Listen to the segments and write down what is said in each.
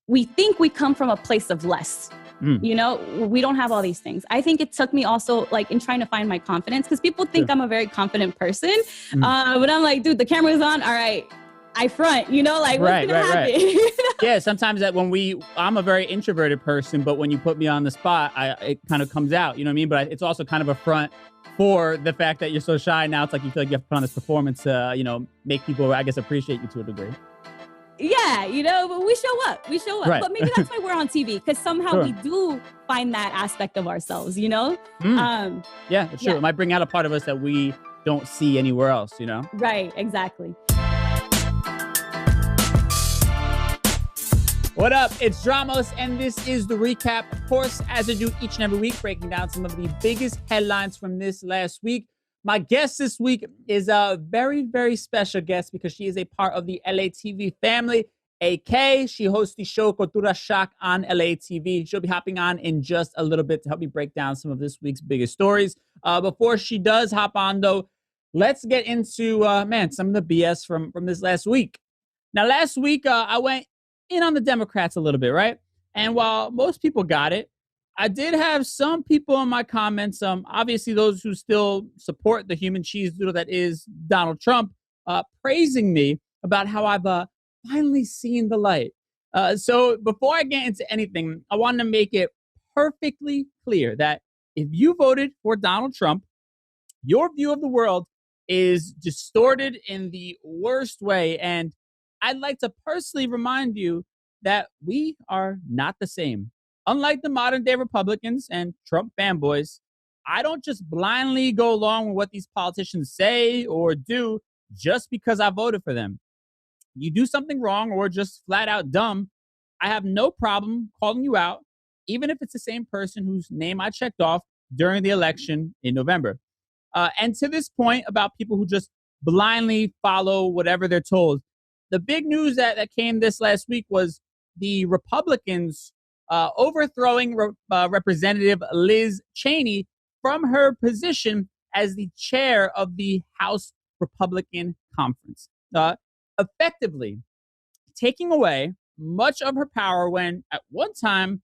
we think we come from a place of less. You know, we don't have all these things. I think it took me also like in trying to find my confidence, because people think I'm a very confident person. But I'm like, dude, the camera's on. All right, I front, you know, like what's gonna happen? Yeah, sometimes that I'm a very introverted person, but when you put me on the spot, it kind of comes out, you know what I mean? But it's also kind of a front for the fact that you're so shy. Now it's like you feel like you have to put on this performance to, you know, make people, I guess, appreciate you to a degree. Yeah, you know, but we show up. Right. But maybe that's why we're on TV, because somehow we do find that aspect of ourselves, you know? Yeah, it's true. It might bring out a part of us that we don't see anywhere else, you know? Right, exactly. What up? It's Dramos, and this is the recap. Of course, as I do each and every week, breaking down some of the biggest headlines from this last week. My guest this week is a very, very special guest because she is a part of the LATV family. AK, she hosts the show Cultura Shock on LATV. She'll be hopping on in just a little bit to help me break down some of this week's biggest stories. Before she does hop on, though, let's get into, some of the BS from this last week. Now, last week, I went in on the Democrats a little bit, right? And while most people got it, I did have some people in my comments, obviously those who still support the human cheese doodle that is Donald Trump, praising me about how I've finally seen the light. So before I get into anything, I want to make it perfectly clear that if you voted for Donald Trump, your view of the world is distorted in the worst way. And I'd like to personally remind you that we are not the same. Unlike the modern day Republicans and Trump fanboys, I don't just blindly go along with what these politicians say or do just because I voted for them. You do something wrong or just flat out dumb, I have no problem calling you out, even if it's the same person whose name I checked off during the election in November. And to this point about people who just blindly follow whatever they're told, the big news that came this last week was the Republicans overthrowing Representative Liz Cheney from her position as the chair of the House Republican Conference, effectively taking away much of her power when at one time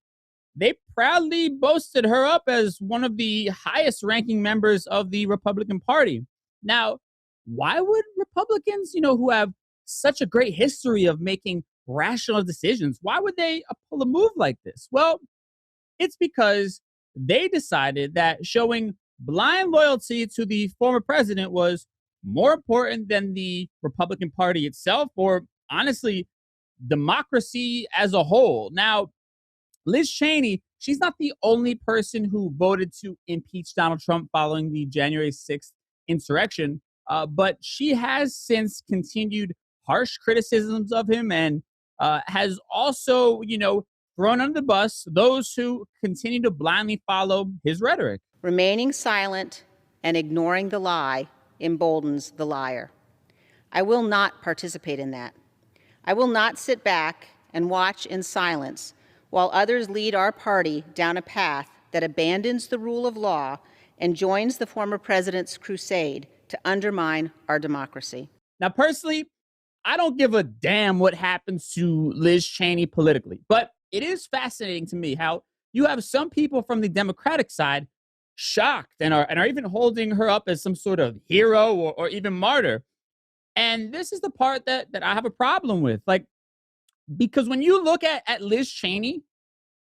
they proudly boasted her up as one of the highest ranking members of the Republican Party. Now, why would Republicans, who have such a great history of making rational decisions, why would they pull a move like this? Well, it's because they decided that showing blind loyalty to the former president was more important than the Republican Party itself, or honestly, democracy as a whole. Now, Liz Cheney, she's not the only person who voted to impeach Donald Trump following the January 6th insurrection, but she has since continued harsh criticisms of him and has also, thrown under the bus those who continue to blindly follow his rhetoric. Remaining silent and ignoring the lie emboldens the liar. I will not participate in that. I will not sit back and watch in silence while others lead our party down a path that abandons the rule of law and joins the former president's crusade to undermine our democracy. Now, personally, I don't give a damn what happens to Liz Cheney politically, but it is fascinating to me how you have some people from the Democratic side shocked and are even holding her up as some sort of hero or even martyr. And this is the part that I have a problem with. Because when you look at Liz Cheney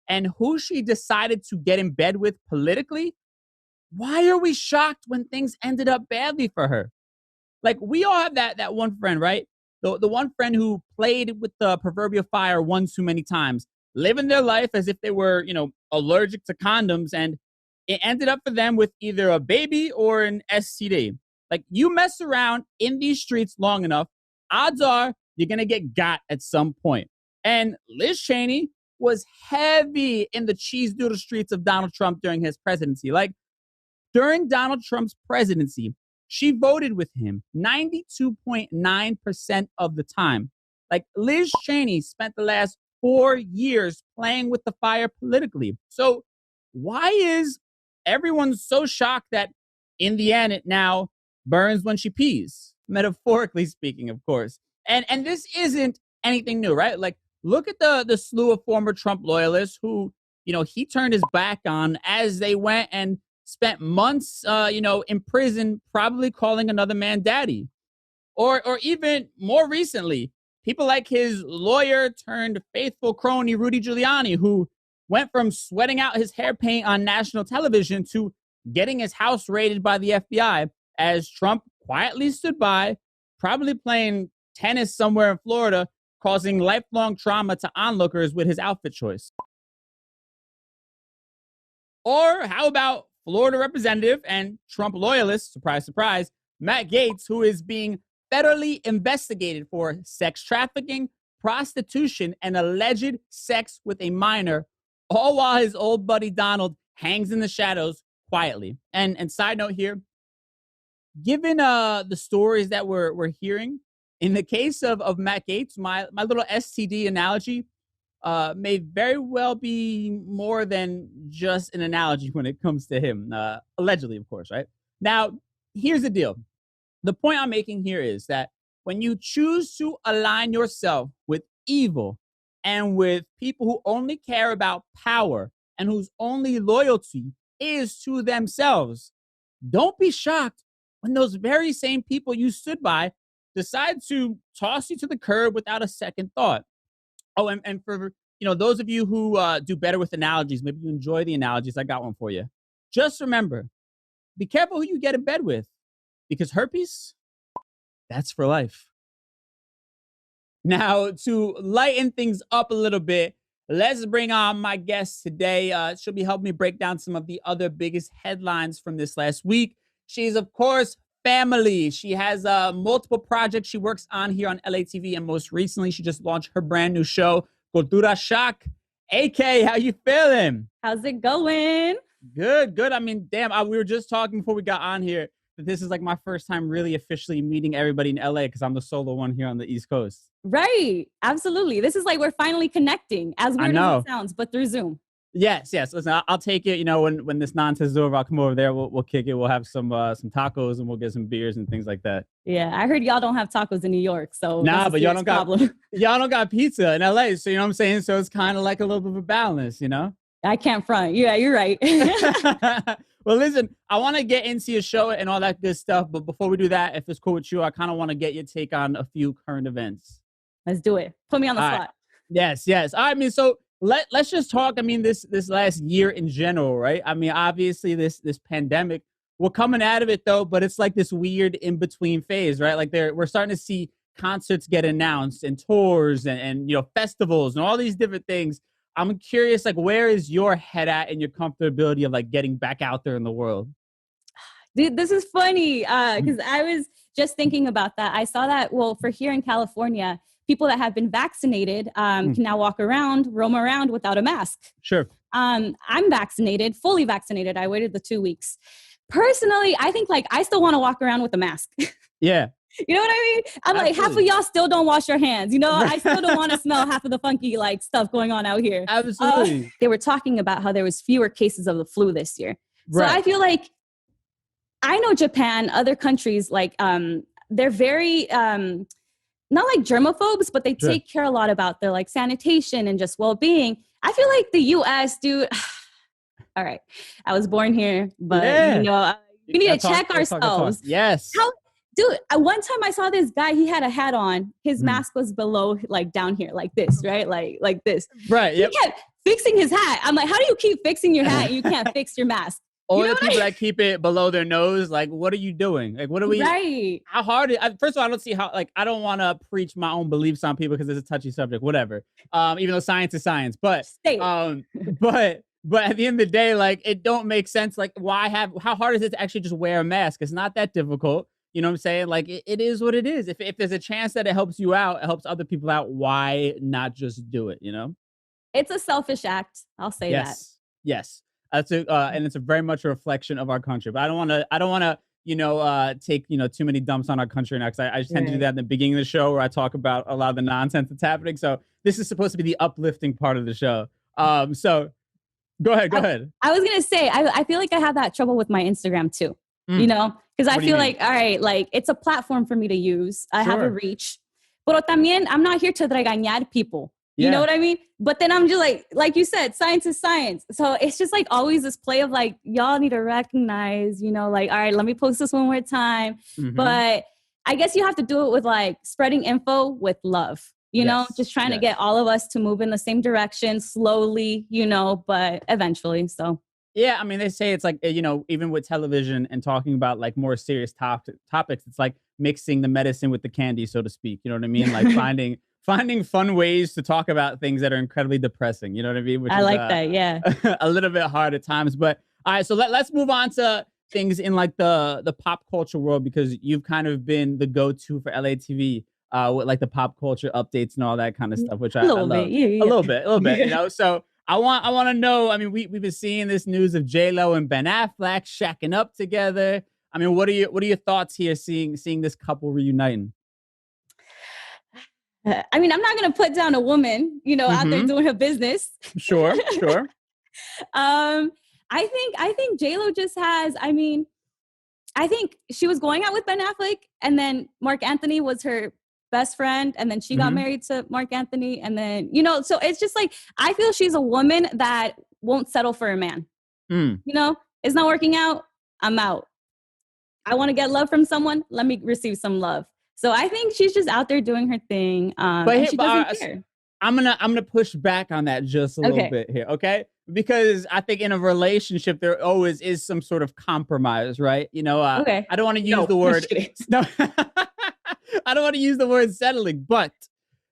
and who she decided to get in bed with politically, why are we shocked when things ended up badly for her? We all have that one friend, right? The one friend who played with the proverbial fire one too many times, living their life as if they were, allergic to condoms, and it ended up for them with either a baby or an STD. You mess around in these streets long enough, odds are you're going to get got at some point. And Liz Cheney was heavy in the cheese doodle streets of Donald Trump during his presidency. During Donald Trump's presidency, she voted with him 92.9% of the time. Liz Cheney spent the last 4 years playing with the fire politically. So why is everyone so shocked that in the end it now burns when she pees? Metaphorically speaking, of course. And this isn't anything new, right? look at the slew of former Trump loyalists who, he turned his back on as they went and spent months, in prison, probably calling another man daddy. Or even more recently, people like his lawyer turned faithful crony, Rudy Giuliani, who went from sweating out his hair paint on national television to getting his house raided by the FBI as Trump quietly stood by, probably playing tennis somewhere in Florida, causing lifelong trauma to onlookers with his outfit choice. Or how about Florida representative and Trump loyalist, surprise, surprise, Matt Gaetz, who is being federally investigated for sex trafficking, prostitution, and alleged sex with a minor, all while his old buddy Donald hangs in the shadows quietly. And side note here, given the stories that we're hearing, in the case of Matt Gaetz, my little STD analogy may very well be more than just an analogy when it comes to him, allegedly, of course, right? Now, here's the deal. The point I'm making here is that when you choose to align yourself with evil and with people who only care about power and whose only loyalty is to themselves, don't be shocked when those very same people you stood by decide to toss you to the curb without a second thought. Oh, and for those of you who do better with analogies, maybe you enjoy the analogies, I got one for you. Just remember, be careful who you get in bed with, because herpes, that's for life. Now, to lighten things up a little bit, let's bring on my guest today. She'll be helping me break down some of the other biggest headlines from this last week. She's, of course, family. She has multiple projects she works on here on LATV, and most recently, she just launched her brand new show, Cultura Shock. AK, how you feeling? How's it going? Good. I mean, damn, we were just talking before we got on here that this is like my first time really officially meeting everybody in LA because I'm the solo one here on the East Coast. Right. Absolutely. This is like we're finally connecting, as weird as it sounds, but through Zoom. Yes. Listen, I'll take it. When this nonsense is over, I'll come over there. We'll kick it. We'll have some tacos and we'll get some beers and things like that. Yeah, I heard y'all don't have tacos in New York, so nah, but y'all don't got pizza in LA. So you know what I'm saying. So it's kind of like a little bit of a balance, I can't front. Yeah, you're right. Well, listen, I want to get into your show and all that good stuff. But before we do that, if it's cool with you, I kind of want to get your take on a few current events. Let's do it. Put me on the spot. Right. Yes. I mean, so let's just talk. I mean, this last year in general, right? I mean, obviously this pandemic, we're coming out of it though, but it's like this weird in between phase, right? Like we're starting to see concerts get announced and tours and festivals and all these different things. I'm curious, like, where is your head at in your comfortability of like getting back out there in the world? Dude, this is funny because I was just thinking about that. I saw that, for here in California, people that have been vaccinated can now roam around without a mask. Sure. I'm vaccinated, fully vaccinated. I waited the 2 weeks. Personally, I think like I still want to walk around with a mask. Yeah. You know what I mean? I'm Absolutely. Like, half of y'all still don't wash your hands. I still don't want to smell half of the funky like stuff going on out here. Absolutely. They were talking about how there was fewer cases of the flu this year. Right. So I feel like I know Japan, other countries, like they're very, not like germaphobes, but they take care a lot about their like sanitation and just well-being. I feel like the US, dude, all right, I was born here, but we need to check ourselves. Yes. Dude, one time I saw this guy, he had a hat on. His mask was below, like down here, like this, right? Like this. Right. Yep. He kept fixing his hat. I'm like, how do you keep fixing your hat and you can't fix your mask? Or the people that keep it below their nose, like, what are you doing? Like, what are we? Right. How hard? First of all, I don't see how. Like, I don't want to preach my own beliefs on people because it's a touchy subject. Whatever. Even though science is science, but but at the end of the day, like, it don't make sense. Like, how hard is it to actually just wear a mask? It's not that difficult. You know what I'm saying? Like, it is what it is. If there's a chance that it helps you out, it helps other people out, why not just do it, It's a selfish act. I'll say that. Yes. That's and it's a very much a reflection of our country. But I don't want to, take, too many dumps on our country now, because I just tend to do that in the beginning of the show where I talk about a lot of the nonsense that's happening. So this is supposed to be the uplifting part of the show. So go ahead. I was going to say, I feel like I have that trouble with my Instagram too. Because I feel like, all right, like it's a platform for me to use. I have a reach. Pero también, I'm not here to regañar people. You know what I mean? But then I'm just like you said, science is science. So it's just like always this play of like, y'all need to recognize, you know, like, all right, let me post this one more time. But I guess you have to do it with like spreading info with love, you know, just trying to get all of us to move in the same direction slowly, you know, but eventually. So. Yeah, I mean, they say it's like, you know, even with television and talking about like more serious topics, it's like mixing the medicine with the candy, so to speak. You know what I mean? Like finding fun ways to talk about things that are incredibly depressing. You know what I mean? Which I is, like that. Yeah. a little bit hard at times. But all right, so let's move on to things in like the pop culture world, because you've kind of been the go-to for LATV with like the pop culture updates and all that kind of stuff, which I love. Yeah. A little bit, you know? So I want to know, I mean, we've been seeing this news of J-Lo and Ben Affleck shacking up together. I mean, what are your thoughts here seeing this couple reuniting? I mean, I'm not going to put down a woman, you know, out there doing her business. Sure. I think J-Lo just has, I mean, I think she was going out with Ben Affleck, and then Mark Anthony was her best friend, and then she got married to Mark Anthony, and then, you know, so it's just like, I feel she's a woman that won't settle for a man. You know, it's not working out, I'm out. I want to get love from someone, let me receive some love. So I think she's just out there doing her thing, and she doesn't care. I'm gonna push back on that just a little bit here, okay? Because I think in a relationship there always is some sort of compromise, right? You know, I don't want to use the word no. I don't want to use the word settling, but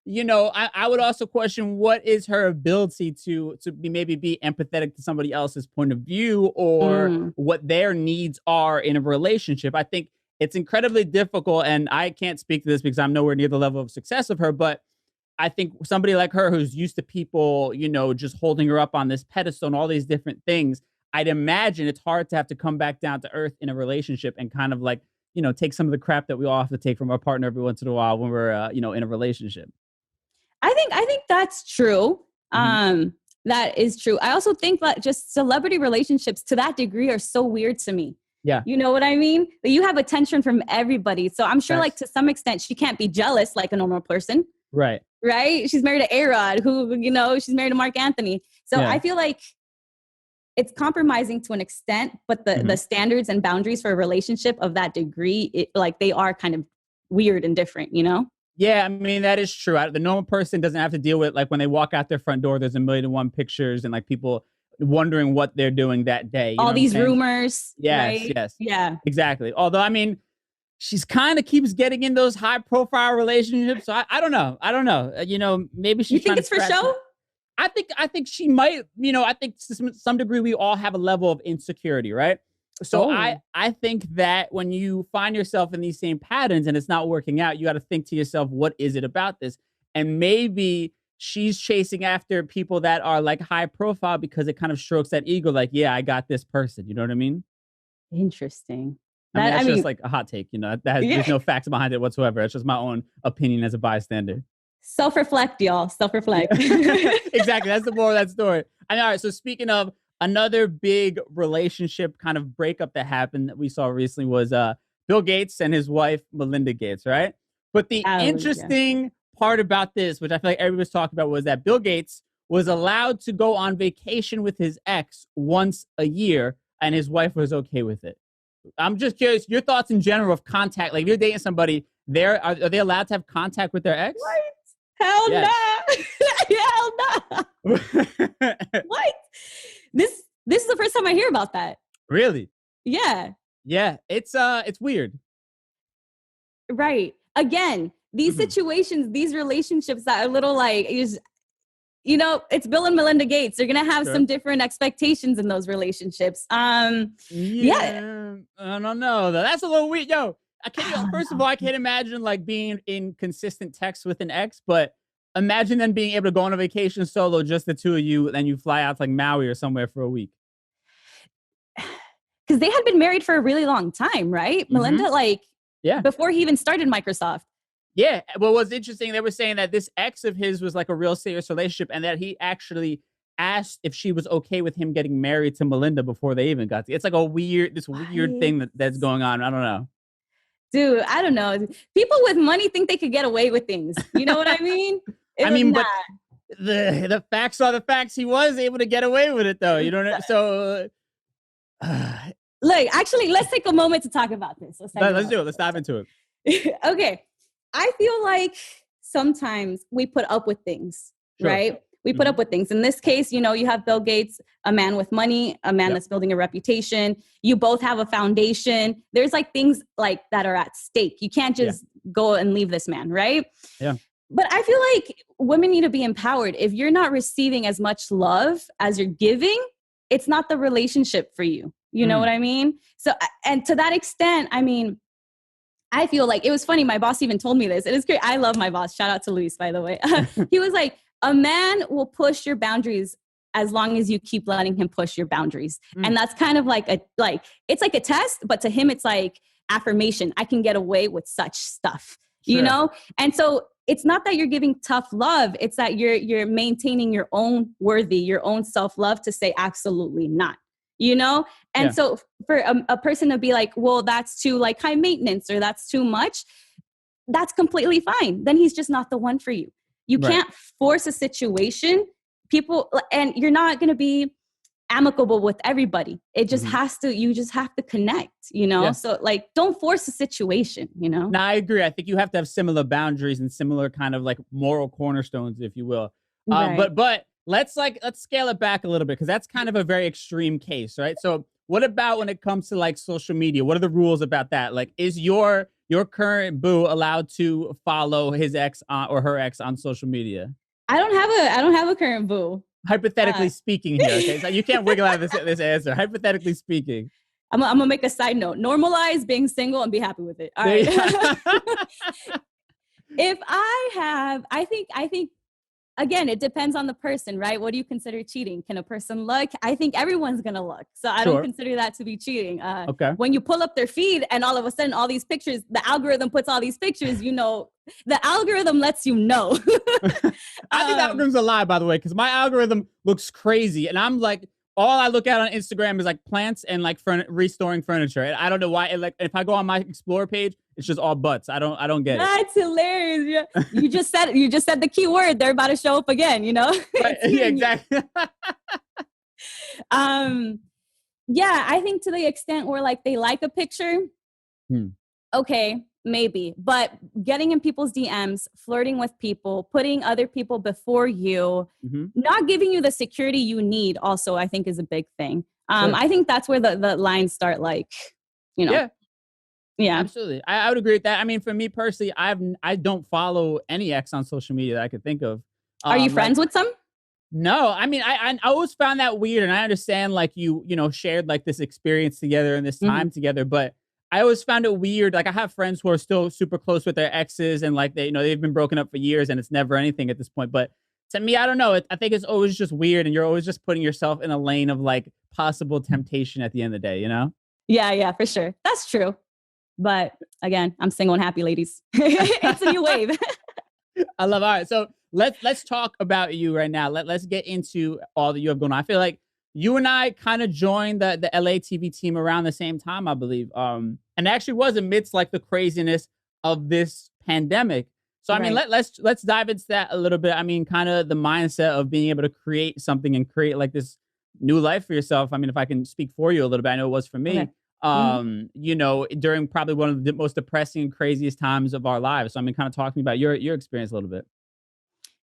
you know, I would also question what is her ability to maybe be empathetic to somebody else's point of view, or what their needs are in a relationship. I think it's incredibly difficult, and I can't speak to this because I'm nowhere near the level of success of her, but I think somebody like her who's used to people, you know, just holding her up on this pedestal and all these different things, I'd imagine it's hard to have to come back down to earth in a relationship and kind of like, you know, take some of the crap that we all have to take from our partner every once in a while when we're, you know, in a relationship. I think that's true. That is true. I also think that just celebrity relationships to that degree are so weird to me. Yeah. You know what I mean? You have attention from everybody. So I'm sure like to some extent she can't be jealous like a normal person. Right. She's married to A-Rod, who, you know, she's married to Mark Anthony. So I feel like it's compromising to an extent, but the standards and boundaries for a relationship of that degree, like they are kind of weird and different, you know? Yeah, I mean, that is true. The normal person doesn't have to deal with, like, when they walk out their front door, there's 1,000,001 pictures and, like, people wondering what they're doing that day. All these rumors. Yes, right? yes. Yeah. Exactly. Although, I mean, she's kind of keeps getting in those high-profile relationships. So I don't know. You know, maybe she's. You think it's for show? I think she might. You know, I think to some degree we all have a level of insecurity, right? So I think that when you find yourself in these same patterns and it's not working out, you got to think to yourself, what is it about this? And maybe she's chasing after people that are like high profile because it kind of strokes that ego. Like, yeah, I got this person. You know what I mean? Interesting. I mean, just like a hot take, you know, there's no facts behind it whatsoever. It's just my own opinion as a bystander. Self-reflect, y'all. Self-reflect. Exactly. That's the moral of that story. And all right. So speaking of another big relationship kind of breakup that happened that we saw recently was Bill Gates and his wife, Melinda Gates, right? But the interesting part about this, which I feel like everybody's talking about, was that Bill Gates was allowed to go on vacation with his ex once a year, and his wife was okay with it. I'm just curious, your thoughts in general of contact. Like, if you're dating somebody, are they allowed to have contact with their ex? What? Hell no. Hell no. What? This is the first time I hear about that. Really? Yeah. Yeah. It's weird. Right. Again, these situations, these relationships that are a little like, you know, it's Bill and Melinda Gates. They're going to have some different expectations in those relationships. Yeah. I don't know. That's a little weird. Yo, first of all, I can't imagine like being in consistent text with an ex, but imagine them being able to go on a vacation solo, just the two of you, and you fly out to like Maui or somewhere for a week. Because they had been married for a really long time, right? Melinda, before he even started Microsoft. Yeah. Well, what's interesting, they were saying that this ex of his was like a real serious relationship, and that he actually asked if she was okay with him getting married to Melinda before they even got together. It's like this weird thing that's going on. I don't know. Dude, I don't know. People with money think they could get away with things. You know what I mean? the facts are the facts. He was able to get away with it, though. You don't know. So, look, actually, let's take a moment to talk about this. Let's do it. Let's dive into it. Okay. I feel like sometimes we put up with things, right? We put up with things. In this case, you have Bill Gates, a man with money, a man that's building a reputation. You both have a foundation. There's like things like that are at stake. You can't just go and leave this man, right? Yeah. But I feel like women need to be empowered. If you're not receiving as much love as you're giving, it's not the relationship for you. You know what I mean? So, and to that extent, I mean, I feel like it was funny. My boss even told me this. It is great. I love my boss. Shout out to Luis, by the way. He was like, a man will push your boundaries as long as you keep letting him push your boundaries. And that's kind of like it's like a test, but to him, it's like affirmation. I can get away with such stuff, you know? And so it's not that you're giving tough love. It's that you're maintaining your own your own self-love to say absolutely not, And so for a person to be like, well, that's too like high maintenance or that's too much, that's completely fine. Then he's just not the one for you. You can't force a situation, and you're not going to be amicable with everybody. It just you just have to connect, So like, don't force a situation, No, I agree. I think you have to have similar boundaries and similar kind of like moral cornerstones, if you will. But let's scale it back a little bit, because that's kind of a very extreme case, right? So what about when it comes to like social media? What are the rules about that? Like, is your current boo allowed to follow his ex or her ex on social media? I don't have a current boo. Hypothetically speaking here, okay? So you can't wiggle out of this answer. Hypothetically speaking. I'm gonna make a side note. Normalize being single and be happy with it. All right. If I think, again, it depends on the person, right? What do you consider cheating? Can a person look? I think everyone's going to look. So I don't consider that to be cheating. When you pull up their feed and all of a sudden all these pictures, the algorithm puts all these pictures, the algorithm lets you know. I think the algorithm's a lie, by the way, because my algorithm looks crazy. And I'm like, all I look at on Instagram is like plants and like restoring furniture. And I don't know why. If I go on my Explore page, it's just all butts. I don't get it. That's hilarious. Yeah. You just said the key word. They're about to show up again, Right. Yeah, exactly. Yeah, I think to the extent where like they like a picture, okay, maybe. But getting in people's DMs, flirting with people, putting other people before you, not giving you the security you need also, I think is a big thing. I think that's where the lines start, like, Yeah, absolutely. I would agree with that. I mean, for me personally, I don't follow any ex on social media that I could think of. Are you friends with some? No, I mean, I always found that weird, and I understand like you shared like this experience together and this time together, but I always found it weird. Like, I have friends who are still super close with their exes, and like they've been broken up for years, and it's never anything at this point. But to me, I don't know. I think it's always just weird, and you're always just putting yourself in a lane of like possible temptation at the end of the day, Yeah, for sure. That's true. But again, I'm single and happy, ladies. It's a new wave. I love it. All right, so let's talk about you right now. Let's get into all that you have going on. I feel like you and I kind of joined the LATV team around the same time, I believe. And it actually was amidst like the craziness of this pandemic. So I mean, let's dive into that a little bit. I mean, kind of the mindset of being able to create something and create like this new life for yourself. I mean, if I can speak for you a little bit, I know it was for me. Okay. During probably one of the most depressing and craziest times of our lives. So I mean, kind of talk to me about your experience a little bit.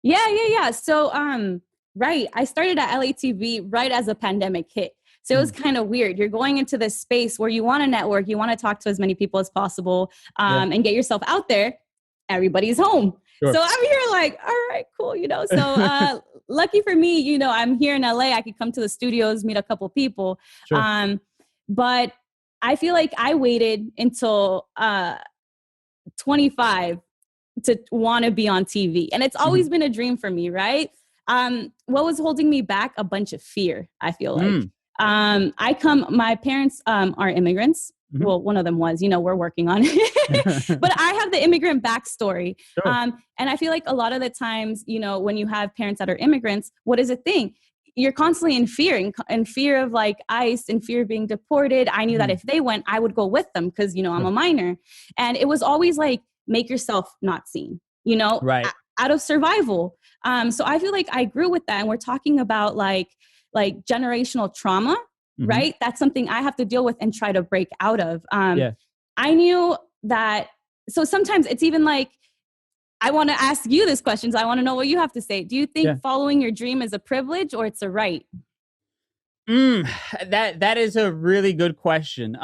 Yeah. So, right. I started at LATV right as the pandemic hit. So it was kind of weird. You're going into this space where you want to network, you want to talk to as many people as possible, and get yourself out there. Everybody's home. Sure. So I'm here like, all right, cool. So, lucky for me, I'm here in LA. I could come to the studios, meet a couple people. Sure. But I feel like I waited until 25 to want to be on TV. And it's always been a dream for me, right? What was holding me back? A bunch of fear, I feel like. My parents are immigrants. Well, one of them was, we're working on it. But I have the immigrant backstory. Sure. And I feel like a lot of the times, when you have parents that are immigrants, what is a thing? You're constantly in fear of like ICE, in fear of being deported. I knew that if they went, I would go with them because, I'm a minor. And it was always like, make yourself not seen, Right. out of survival. So I feel like I grew with that. And we're talking about like generational trauma, right? That's something I have to deal with and try to break out of. I knew that. So sometimes it's even like, I want to ask you this question. So I want to know what you have to say. Do you think following your dream is a privilege or it's a right? That is a really good question.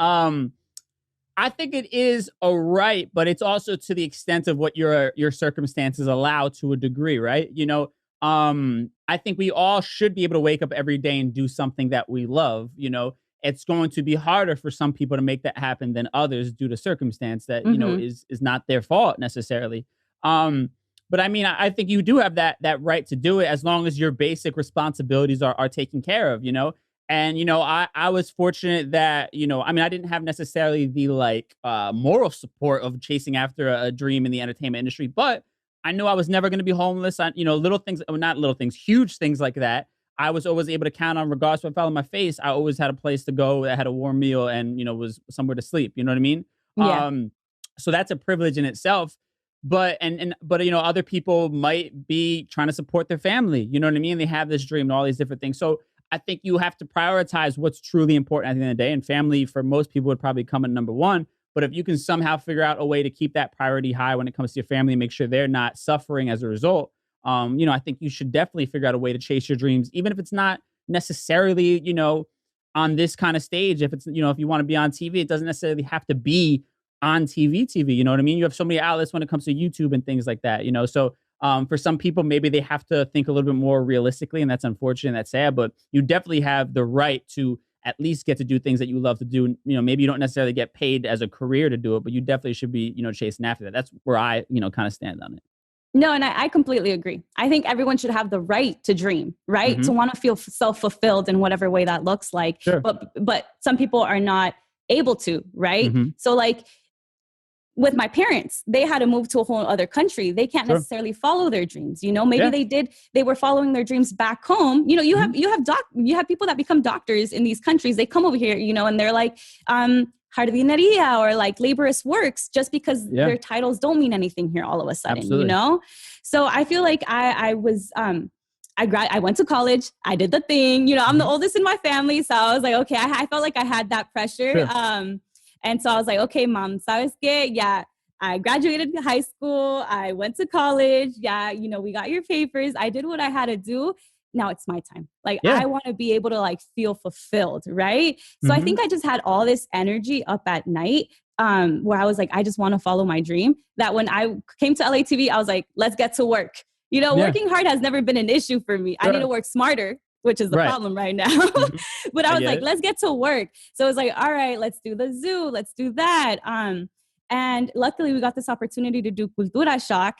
I think it is a right, but it's also to the extent of what your circumstances allow to a degree, right? You know, I think we all should be able to wake up every day and do something that we love. You know, it's going to be harder for some people to make that happen than others due to circumstance that, you know, is not their fault necessarily. But I mean, I think you do have that right to do it as long as your basic responsibilities are taken care of, you know? And, you know, I was fortunate that, you know, I mean, I didn't have necessarily the moral support of chasing after a dream in the entertainment industry, but I knew I was never going to be homeless. You know, little things, or not little things, huge things like that. I was always able to count on, regardless of what fell on my face. I always had a place to go. I had a warm meal and, you know, was somewhere to sleep. You know what I mean? Yeah. So that's a privilege in itself. But you know, other people might be trying to support their family. You know what I mean? They have this dream and all these different things. So I think you have to prioritize what's truly important at the end of the day. And family, for most people, would probably come at number one. But if you can somehow figure out a way to keep that priority high when it comes to your family and make sure they're not suffering as a result, you know, I think you should definitely figure out a way to chase your dreams, even if it's not necessarily, you know, on this kind of stage. If it's, you know, if you want to be on TV, it doesn't necessarily have to be on TV, you know what I mean? You have so many outlets when it comes to YouTube and things like that, you know? So for some people, maybe they have to think a little bit more realistically, and that's unfortunate and that's sad, but you definitely have the right to at least get to do things that you love to do. You know, maybe you don't necessarily get paid as a career to do it, but you definitely should be, you know, chasing after that. That's where I, you know, kind of stand on it. No, and I completely agree. I think everyone should have the right to dream, right? To want to feel self-fulfilled in whatever way that looks like. Sure. But some people are not able to, right? So like, with my parents, they had to move to a whole other country. They can't necessarily follow their dreams. You know, maybe they were following their dreams back home. You know, you have people that become doctors in these countries. They come over here, you know, and they're like, jardineria or like laborious works just because their titles don't mean anything here all of a sudden, you know? So I feel like I went to college. I did the thing, you know, I'm the oldest in my family. So I was like, okay, I felt like I had that pressure. And so I was like, okay, mom, ¿sabes qué? Yeah, I graduated high school. I went to college. Yeah, you know, we got your papers. I did what I had to do. Now it's my time. Like, I want to be able to like feel fulfilled, right? So I think I just had all this energy up at night where I was like, I just want to follow my dream. That when I came to LATV, I was like, let's get to work. You know, working hard has never been an issue for me. I need to work smarter, which is the problem right now. But I was like, let's get to work. So it was like, all right, let's do the zoo. Let's do that. And luckily we got this opportunity to do Cultura Shock,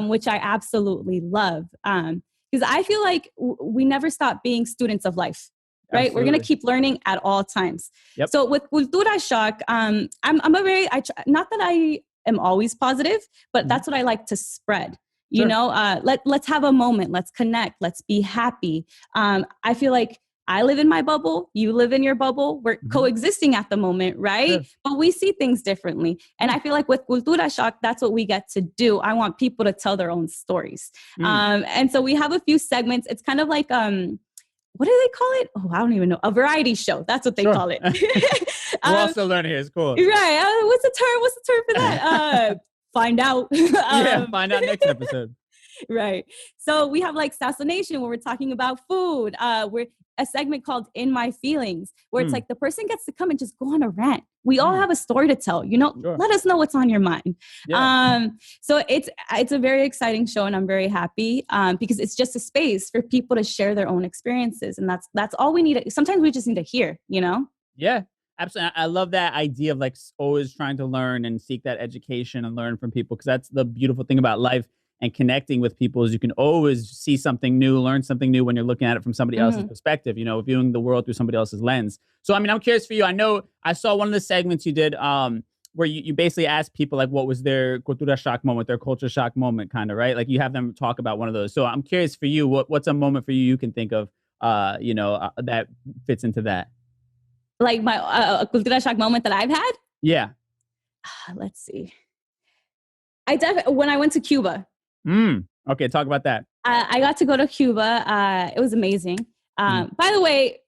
which I absolutely love. Because I feel like we never stop being students of life, right? Absolutely. We're going to keep learning at all times. So with Cultura Shock, I'm not that I am always positive, but that's what I like to spread. You know, let's have a moment. Let's connect. Let's be happy. I feel like I live in my bubble. You live in your bubble. We're coexisting at the moment, right? But we see things differently. And I feel like with Cultura Shock, that's what we get to do. I want people to tell their own stories. And so we have a few segments. It's kind of like, what do they call it? Oh, I don't even know. A variety show. That's what they call it. We're all still learning here. It's cool. Right. What's the term? What's the term for that? Find out. Find out next episode. Right. So we have like Assassination where we're talking about food. We're a segment called In My Feelings where it's like the person gets to come and just go on a rant. We all have a story to tell, you know, let us know what's on your mind. So it's a very exciting show and I'm very happy because it's just a space for people to share their own experiences. And that's all we need. Sometimes we just need to hear, you know? Yeah. Absolutely. I love that idea of like always trying to learn and seek that education and learn from people. Cause that's the beautiful thing about life and connecting with people is you can always see something new, learn something new when you're looking at it from somebody else's perspective, you know, viewing the world through somebody else's lens. So, I mean, I'm curious for you. I know I saw one of the segments you did where you basically asked people like what was their cultura shock moment, their culture shock moment kind of, right? Like you have them talk about one of those. So I'm curious for you, what's a moment for you can think of, that fits into that? Like my cultura shock moment that I've had? Yeah. Let's see. When I went to Cuba. Okay, talk about that. I got to go to Cuba. It was amazing. By the way,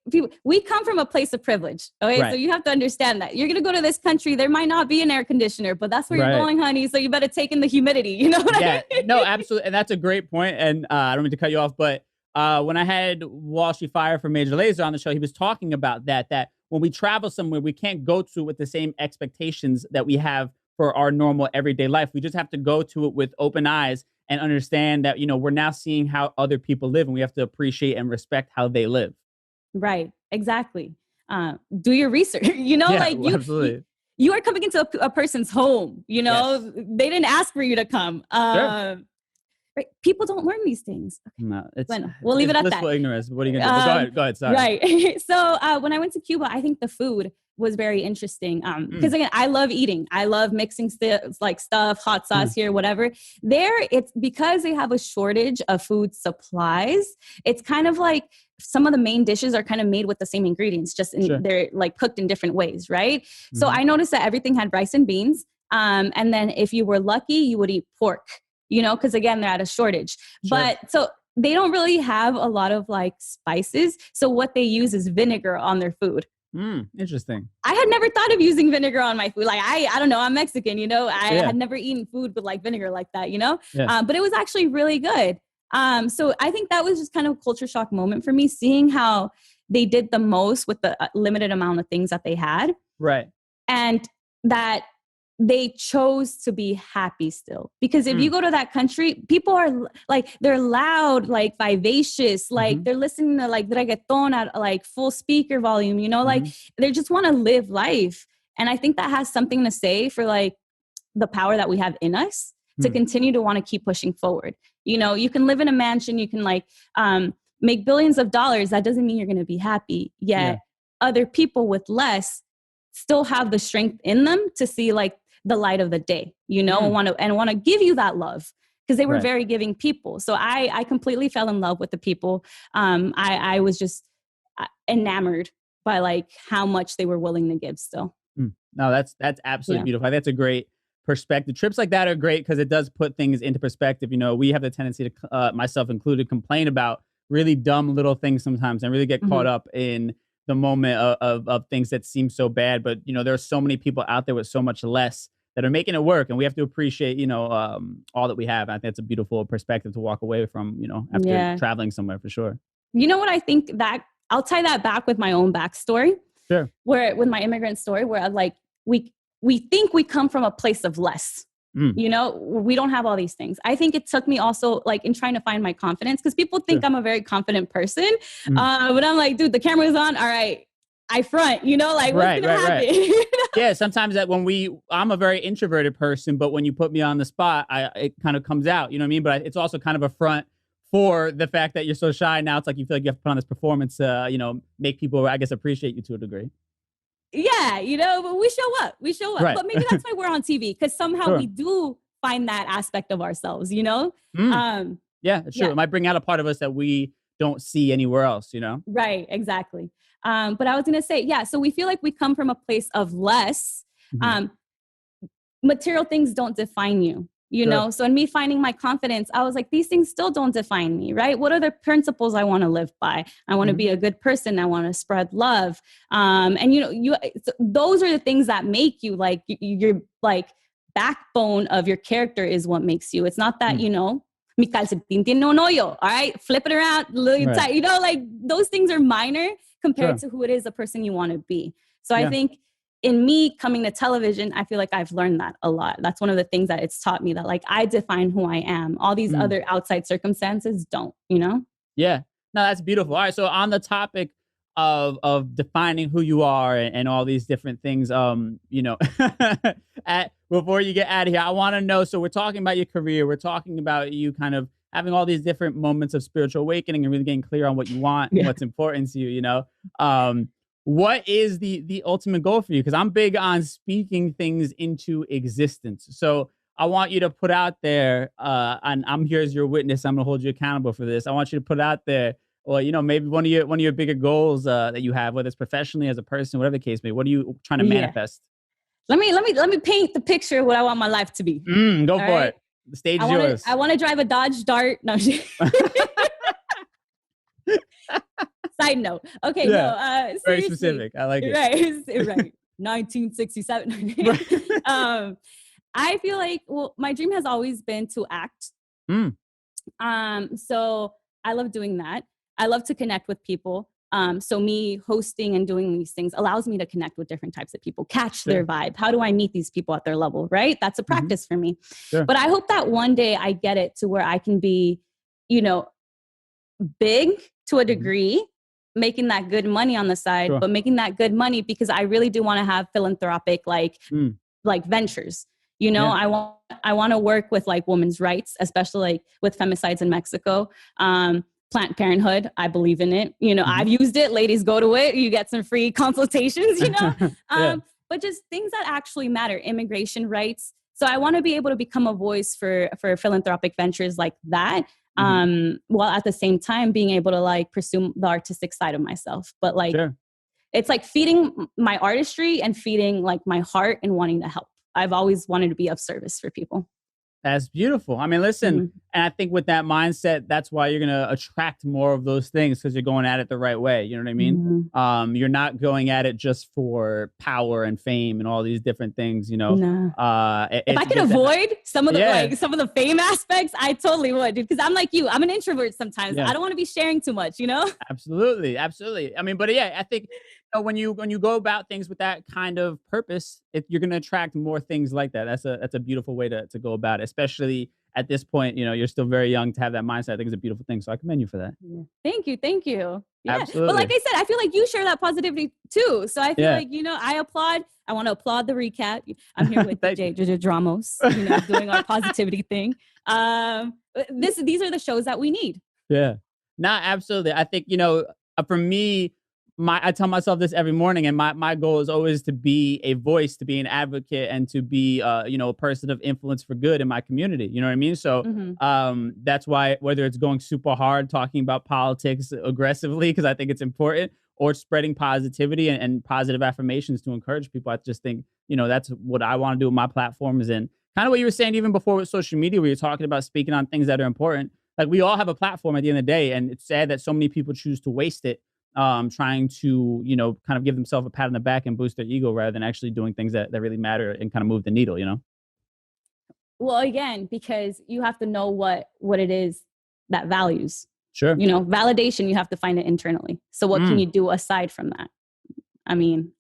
we come from a place of privilege. Okay, Right. so you have to understand that you're going to go to this country. There might not be an air conditioner, but that's where Right. you're going, honey. So you better take in the humidity. You know what I mean? No, absolutely. And that's a great point. And I don't mean to cut you off, but when I had Wall Street Fire from Major Lazer on the show, he was talking about that when we travel somewhere, we can't go to it with the same expectations that we have for our normal everyday life. We just have to go to it with open eyes and understand that, we're now seeing how other people live, and we have to appreciate and respect how they live. Right. Exactly. Do your research. Absolutely. You are coming into a person's home. Yes. They didn't ask for you to come. Sure. Right. People don't learn these things. No, we'll leave it at that. Blissful ignorance. What are you gonna do? Go ahead. Sorry. Right. So when I went to Cuba, I think the food was very interesting. Because again, I love eating. I love mixing stuff, hot sauce here, whatever. There, it's because they have a shortage of food supplies. It's kind of like some of the main dishes are kind of made with the same ingredients, just they're like cooked in different ways, right? So I noticed that everything had rice and beans. And then if you were lucky, you would eat pork, because again, they're at a shortage. Sure. But so they don't really have a lot of like spices. So what they use is vinegar on their food. Interesting. I had never thought of using vinegar on my food. Like, I don't know, I'm Mexican, I had never eaten food with like vinegar like that, but it was actually really good. So I think that was just kind of a culture shock moment for me, seeing how they did the most with the limited amount of things that they had. Right. And that they chose to be happy still. Because if you go to that country, people are like, they're loud, like vivacious, like they're listening to like reggaeton at like full speaker volume, like they just want to live life. And I think that has something to say for like the power that we have in us to continue to want to keep pushing forward. You can live in a mansion, you can like make billions of dollars. That doesn't mean you're going to be happy. Yet other people with less still have the strength in them to see like the light of the day, and want to give you that love, because they were very giving people. So I completely fell in love with the people. I was just enamored by like how much they were willing to give still. No, that's absolutely beautiful. I think that's a great perspective. Trips like that are great because it does put things into perspective. We have the tendency to, myself included, complain about really dumb little things sometimes and really get caught up in the moment of things that seem so bad. But, there are so many people out there with so much less that are making it work. And we have to appreciate, all that we have. I think that's a beautiful perspective to walk away from, after traveling somewhere for sure. You know what? I think that I'll tie that back with my own backstory. Sure. Where with my immigrant story, where like we think we come from a place of less. We don't have all these things. I think it took me also like in trying to find my confidence, because people think I'm a very confident person. But I'm like, dude, the camera's on. All right, I front, like what's gonna happen? Yeah, sometimes I'm a very introverted person, but when you put me on the spot, it kind of comes out, you know what I mean? But it's also kind of a front for the fact that you're so shy. Now it's like you feel like you have to put on this performance to, make people, I guess, appreciate you to a degree. Yeah, but we show up. Right. But maybe that's why we're on TV, because somehow we do find that aspect of ourselves, Yeah, it's true. It might bring out a part of us that we don't see anywhere else, Right, exactly. But I was going to say, so we feel like we come from a place of less. Material things don't define you, know? So in me finding my confidence, I was like, these things still don't define me, right? What are the principles I want to live by? I want to be a good person. I want to spread love. And those are the things that make you like, your like backbone of your character is what makes you. It's not that, mi calcetín tiene un hoyo, all right? Flip it around, tight, like those things are minor compared to who it is, the person you want to be. So I think in me coming to television, I feel like I've learned that a lot. That's one of the things that it's taught me, that like I define who I am. All these other outside circumstances don't, Yeah, no, that's beautiful. All right. So on the topic of defining who you are and all these different things, before you get out of here, I want to know, so we're talking about your career. We're talking about you kind of having all these different moments of spiritual awakening and really getting clear on what you want and what's important to you, what is the ultimate goal for you? Because I'm big on speaking things into existence. So I want you to put out there, and I'm here as your witness. I'm going to hold you accountable for this. I want you to put out there, well, maybe one of your bigger goals that you have, whether it's professionally, as a person, whatever the case may be. What are you trying to manifest? Let me paint the picture of what I want my life to be. Go for it. The stage is yours. I want to drive a Dodge Dart. No. Side note. Okay, no. Very specific. I like it. Right. 1967. I feel like, well, my dream has always been to act. So I love doing that. I love to connect with people. So me hosting and doing these things allows me to connect with different types of people, catch their vibe. How do I meet these people at their level, right? That's a practice for me. But I hope that one day I get it to where I can be, you know, big to a degree, making that good money on the side, but making that good money because I really do want to have philanthropic, like ventures. You know, I want to work with like women's rights, especially like with femicides in Mexico. Planned Parenthood, I believe in it. You know, I've used it. Ladies, go to it. You get some free consultations, you know. But just things that actually matter, immigration rights. So I want to be able to become a voice for philanthropic ventures like that, while at the same time being able to like pursue the artistic side of myself. But like, it's like feeding my artistry and feeding like my heart and wanting to help. I've always wanted to be of service for people. That's beautiful. I mean, listen, and I think with that mindset, that's why you're going to attract more of those things because you're going at it the right way. You know what I mean? You're not going at it just for power and fame and all these different things, you know. If I could avoid some of the some of the fame aspects, I totally would, dude. Because I'm like you. I'm an introvert sometimes. I don't want to be sharing too much, you know? Absolutely. I mean, but I think when you go about things with that kind of purpose, you're going to attract more things like that. That's a beautiful way to go about it, especially at this point. You know, you're still very young to have that mindset. I think it's a beautiful thing. So I commend you for that. Thank you. Yeah. Absolutely. But like I said, I feel like you share that positivity too. So I feel like, you know, I want to applaud the recap. I'm here with DJ Dramos, you know, doing our positivity thing. These are the shows that we need. Yeah. No, absolutely. I think, you know, for me, I tell myself this every morning, and my goal is always to be a voice, to be an advocate, and to be, you know, a person of influence for good in my community. You know what I mean? So that's why, whether it's going super hard, talking about politics aggressively, because I think it's important, or spreading positivity and positive affirmations to encourage people, I just think, you know, that's what I want to do with my platforms. And kind of what you were saying even before with social media, where you're talking about speaking on things that are important. Like, we all have a platform at the end of the day, and it's sad that so many people choose to waste it trying to, you know, kind of give themselves a pat on the back and boost their ego rather than actually doing things that really matter and kind of move the needle, you know? Well, again, because you have to know what it is that values. Sure. You know, validation, you have to find it internally. So what can you do aside from that? I mean,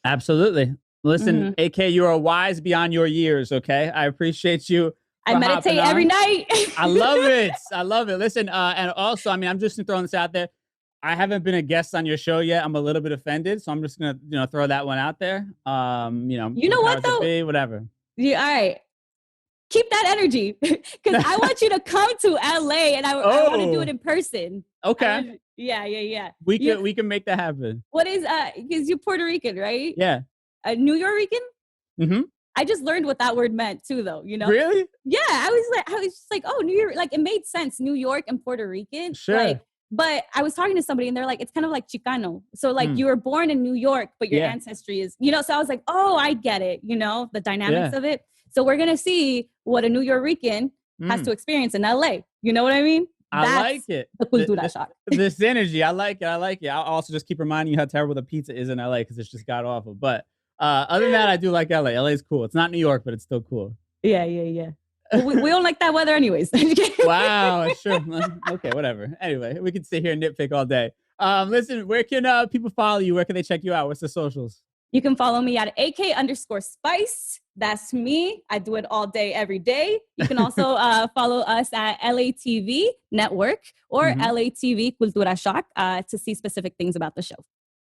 absolutely. Listen, AK, you are wise beyond your years. Okay. I appreciate you. I meditate every night. I love it. Listen, and also, I mean, I'm just throwing this out there. I haven't been a guest on your show yet. I'm a little bit offended, so I'm just gonna, you know, throw that one out there. You know what though? Whatever. Yeah, all right. Keep that energy, because I want you to come to LA, and I want to do it in person. Okay. Yeah. We can make that happen. What is because you're Puerto Rican, right? Yeah. New Yorican? Mm-hmm. I just learned what that word meant too, though. You know? Really? Yeah. I was just like, oh, New York. Like, it made sense. New York and Puerto Rican. Sure. Like, but I was talking to somebody, and they're like, it's kind of like Chicano. So like you were born in New York, but your ancestry is, you know, so I was like, oh, I get it. You know, the dynamics of it. So we're going to see what a New Yorican has to experience in LA. You know what I mean? I like it. The Cultura Shock. This energy. I like it. I'll also just keep reminding you how terrible the pizza is in LA, because it's just god awful. But other than that, I do like LA. LA is cool. It's not New York, but it's still cool. Yeah. We don't like that weather anyways. Wow, sure. Okay, whatever. Anyway, we can sit here and nitpick all day. Listen, where can people follow you? Where can they check you out? What's the socials? You can follow me at AK_Spice. That's me. I do it all day, every day. You can also follow us at LATV Network or LATV Cultura Shock to see specific things about the show.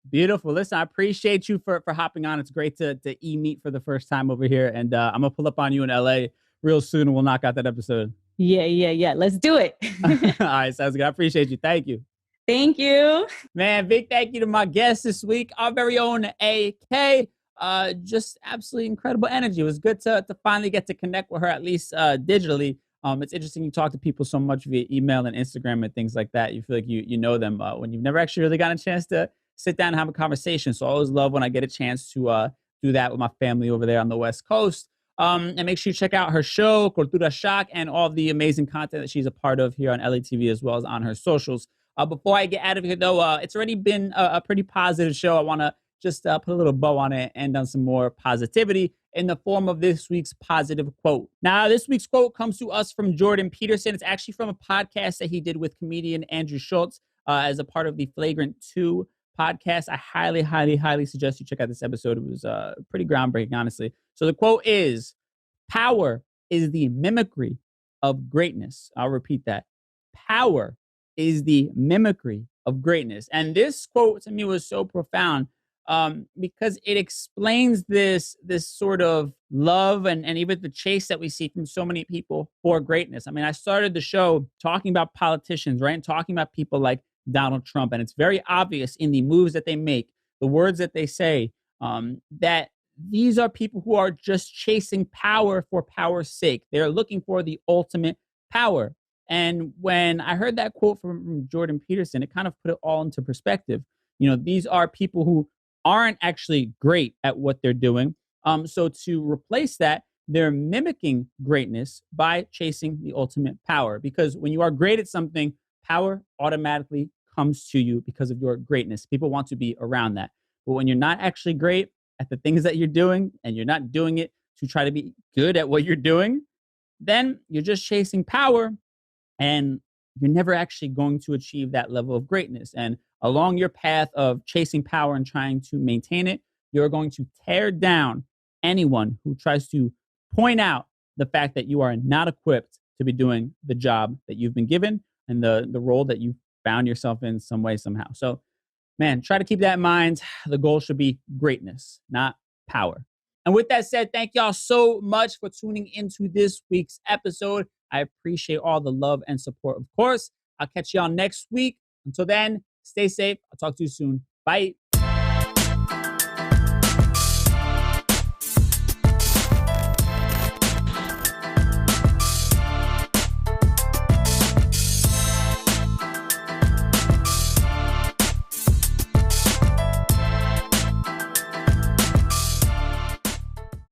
Beautiful. Listen, I appreciate you for hopping on. It's great to meet for the first time over here. And I'm going to pull up on you in LA real soon, and we'll knock out that episode. Yeah. Let's do it. All right, sounds good. I appreciate you. Thank you. Thank you. Man, big thank you to my guest this week, our very own AK. Just absolutely incredible energy. It was good to finally get to connect with her, at least digitally. It's interesting you talk to people so much via email and Instagram and things like that. You feel like you know them when you've never actually really gotten a chance to sit down and have a conversation. So I always love when I get a chance to do that with my family over there on the West Coast. And make sure you check out her show, Cultura Shock, and all the amazing content that she's a part of here on LATV as well as on her socials. Before I get out of here, though, it's already been a pretty positive show. I want to just put a little bow on it and on some more positivity in the form of this week's positive quote. Now, this week's quote comes to us from Jordan Peterson. It's actually from a podcast that he did with comedian Andrew Schultz as a part of the Flagrant 2 podcast. I highly, highly, highly suggest you check out this episode. It was pretty groundbreaking, honestly. So the quote is, "Power is the mimicry of greatness." I'll repeat that. Power is the mimicry of greatness. And this quote to me was so profound because it explains this sort of love and even the chase that we see from so many people for greatness. I mean, I started the show talking about politicians, right? And talking about people like Donald Trump. And it's very obvious in the moves that they make, the words that they say, that these are people who are just chasing power for power's sake. They're looking for the ultimate power. And when I heard that quote from Jordan Peterson, it kind of put it all into perspective. You know, these are people who aren't actually great at what they're doing. So to replace that, they're mimicking greatness by chasing the ultimate power. Because when you are great at something, power automatically comes to you because of your greatness. People want to be around that. But when you're not actually great at the things that you're doing, and you're not doing it to try to be good at what you're doing, then you're just chasing power, and you're never actually going to achieve that level of greatness. And along your path of chasing power and trying to maintain it, you're going to tear down anyone who tries to point out the fact that you are not equipped to be doing the job that you've been given and the role that you found yourself in some way, somehow. So, man, try to keep that in mind. The goal should be greatness, not power. And with that said, thank y'all so much for tuning into this week's episode. I appreciate all the love and support, of course. I'll catch y'all next week. Until then, stay safe. I'll talk to you soon. Bye.